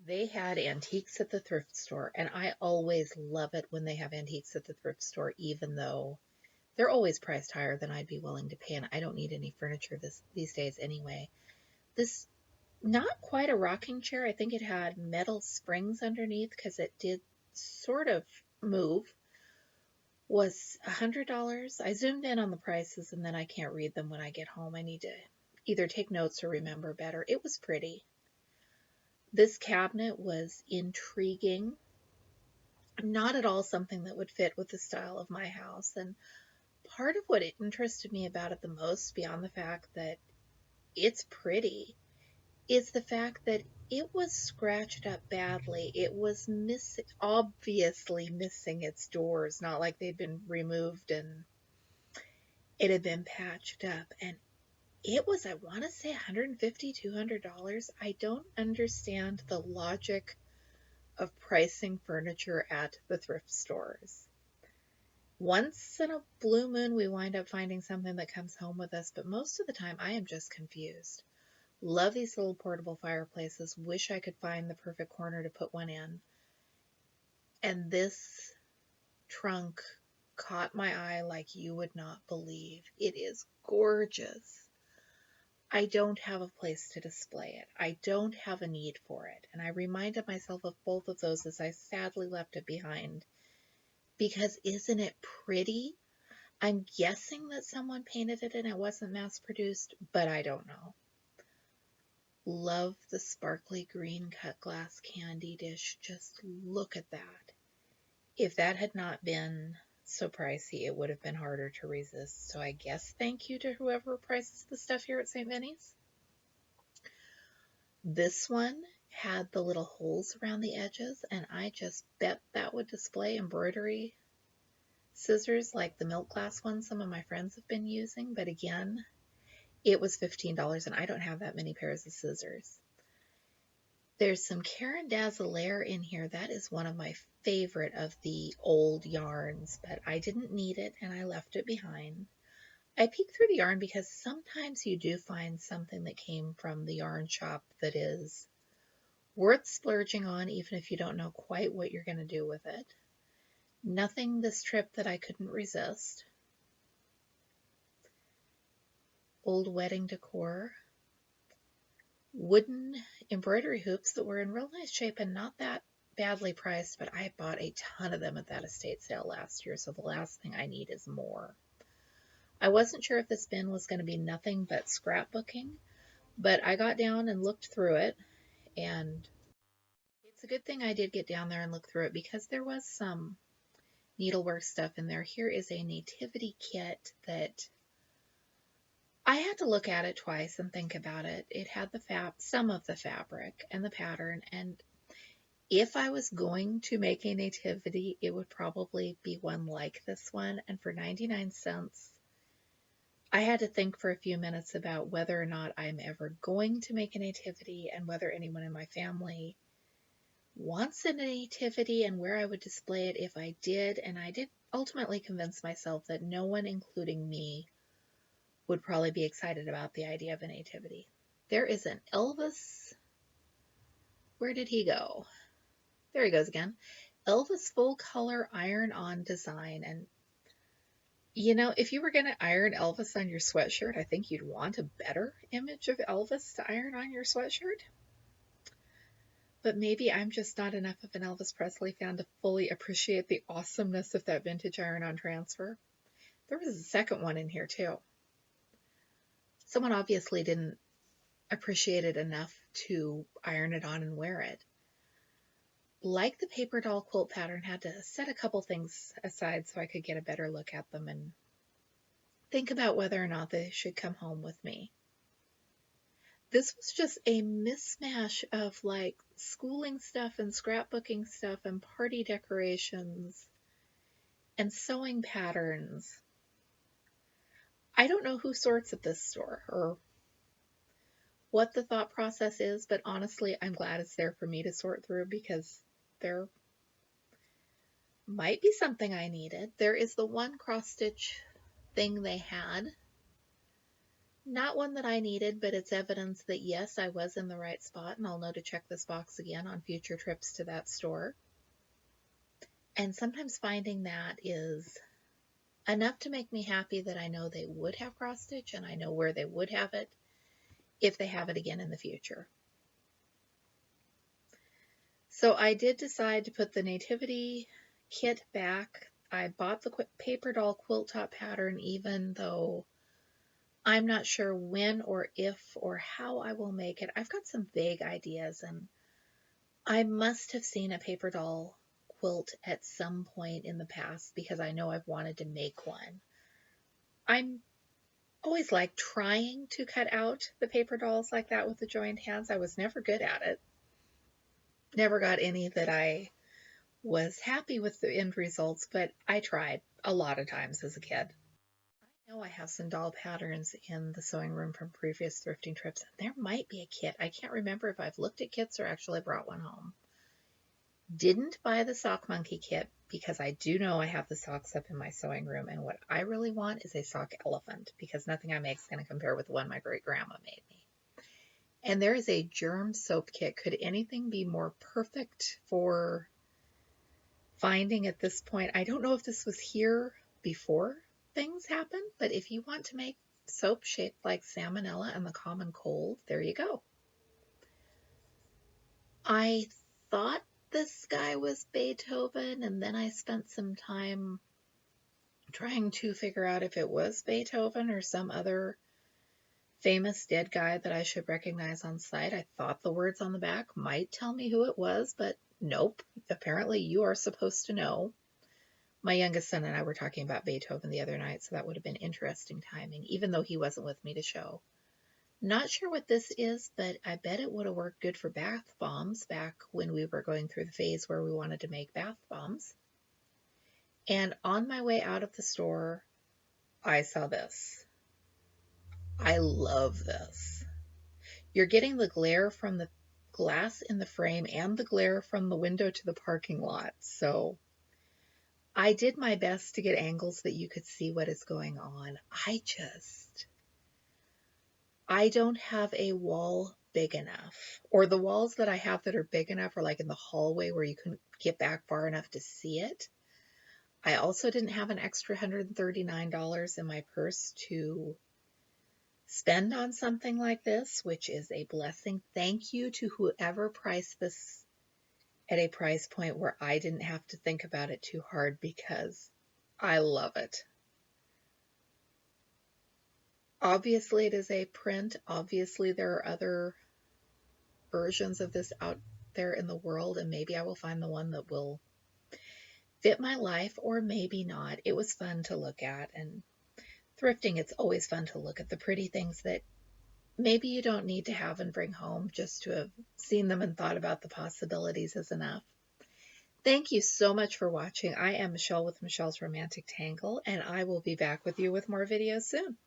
They had antiques at the thrift store, and I always love it when they have antiques at the thrift store, even though they're always priced higher than I'd be willing to pay, and I don't need any furniture these days anyway. This, not quite a rocking chair. I think it had metal springs underneath because it did sort of move. Was $100. I zoomed in on the prices and then I can't read them when I get home. I need to either take notes or remember better. It was pretty. This cabinet was intriguing. Not at all something that would fit with the style of my house. And part of what interested me about it the most, beyond the fact that it's pretty, is the fact that it was scratched up badly. It was obviously missing its doors, not like they'd been removed and it had been patched up. And it was, I want to say, $150, $200. I don't understand the logic of pricing furniture at the thrift stores. Once in a blue moon, we wind up finding something that comes home with us, but most of the time, I am just confused. Love these little portable fireplaces. Wish I could find the perfect corner to put one in. And this trunk caught my eye like you would not believe. It is gorgeous. I don't have a place to display it. I don't have a need for it. And I reminded myself of both of those as I sadly left it behind. Because isn't it pretty? I'm guessing that someone painted it and it wasn't mass produced, but I don't know. Love the sparkly green cut glass candy dish. Just look at that. If that had not been so pricey, it would have been harder to resist. So I guess thank you to whoever prices the stuff here at St. Vinny's. This one had the little holes around the edges, and I just bet that would display embroidery scissors like the milk glass ones some of my friends have been using. But again, it was $15, and I don't have that many pairs of scissors. There's some Caron Dazzlere in here. That is one of my favorite of the old yarns, but I didn't need it and I left it behind. I peeked through the yarn because sometimes you do find something that came from the yarn shop that is worth splurging on, even if you don't know quite what you're going to do with it. Nothing this trip that I couldn't resist. Old wedding decor. Wooden embroidery hoops that were in real nice shape and not that badly priced, but I bought a ton of them at that estate sale last year, so the last thing I need is more. I wasn't sure if this bin was going to be nothing but scrapbooking, but I got down and looked through it, and it's a good thing I did get down there and look through it because there was some needlework stuff in there. Here is a nativity kit that I had to look at it twice and think about it. It had some of the fabric and the pattern, and if I was going to make a nativity, it would probably be one like this one. And for 99 cents, I had to think for a few minutes about whether or not I'm ever going to make a nativity and whether anyone in my family wants a nativity and where I would display it if I did. And I did ultimately convince myself that no one, including me, would probably be excited about the idea of a nativity. There is an Elvis. Where did he go? There he goes again. Elvis full color iron on design. And you know, if you were going to iron Elvis on your sweatshirt, I think you'd want a better image of Elvis to iron on your sweatshirt. But maybe I'm just not enough of an Elvis Presley fan to fully appreciate the awesomeness of that vintage iron on transfer. There was a second one in here too. Someone obviously didn't appreciate it enough to iron it on and wear it. Like the paper doll quilt pattern, had to set a couple things aside so I could get a better look at them and think about whether or not they should come home with me. This was just a mismatch of like schooling stuff and scrapbooking stuff and party decorations and sewing patterns. I don't know who sorts at this store or what the thought process is, but honestly, I'm glad it's there for me to sort through because there might be something I needed. There is the one cross stitch thing they had Not one that I needed, but it's evidence that yes, I was in the right spot, and I'll know to check this box again on future trips to that store. And sometimes finding that is enough to make me happy that I know they would have cross stitch and I know where they would have it if they have it again in the future. So I did decide to put the nativity kit back. I bought the paper doll quilt top pattern even though I'm not sure when or if or how I will make it. I've got some vague ideas, and I must have seen a paper doll quilt at some point in the past because I know I've wanted to make one. I'm always like trying to cut out the paper dolls like that with the joined hands. I was never good at it. Never got any that I was happy with the end results, but I tried a lot of times as a kid. I know I have some doll patterns in the sewing room from previous thrifting trips. There might be a kit. I can't remember if I've looked at kits or actually brought one home. Didn't buy the sock monkey kit because I do know I have the socks up in my sewing room, and what I really want is a sock elephant because nothing I make is going to compare with the one my great grandma made me. And there is a germ soap kit. Could anything be more perfect for finding at this point? I don't know if this was here before things happened, but if you want to make soap shaped like salmonella and the common cold, there you go. I thought this guy was Beethoven, and then I spent some time trying to figure out if it was Beethoven or some other famous dead guy that I should recognize on sight. I thought the words on the back might tell me who it was, but nope. Apparently you are supposed to know. My youngest son and I were talking about Beethoven the other night, so that would have been interesting timing, even though he wasn't with me to show. Not sure what this is, but I bet it would have worked good for bath bombs back when we were going through the phase where we wanted to make bath bombs. And on my way out of the store, I saw this. I love this. You're getting the glare from the glass in the frame and the glare from the window to the parking lot. So I did my best to get angles that you could see what is going on. I don't have a wall big enough, or the walls that I have that are big enough are like in the hallway where you couldn't get back far enough to see it. I also didn't have an extra $139 in my purse to spend on something like this, which is a blessing. Thank you to whoever priced this at a price point where I didn't have to think about it too hard because I love it. Obviously, it is a print. Obviously, there are other versions of this out there in the world, and maybe I will find the one that will fit my life, or maybe not. It was fun to look at, and thrifting, it's always fun to look at the pretty things that maybe you don't need to have and bring home. Just to have seen them and thought about the possibilities is enough. Thank you so much for watching. I am Michelle with Michelle's Romantic Tangle, and I will be back with you with more videos soon.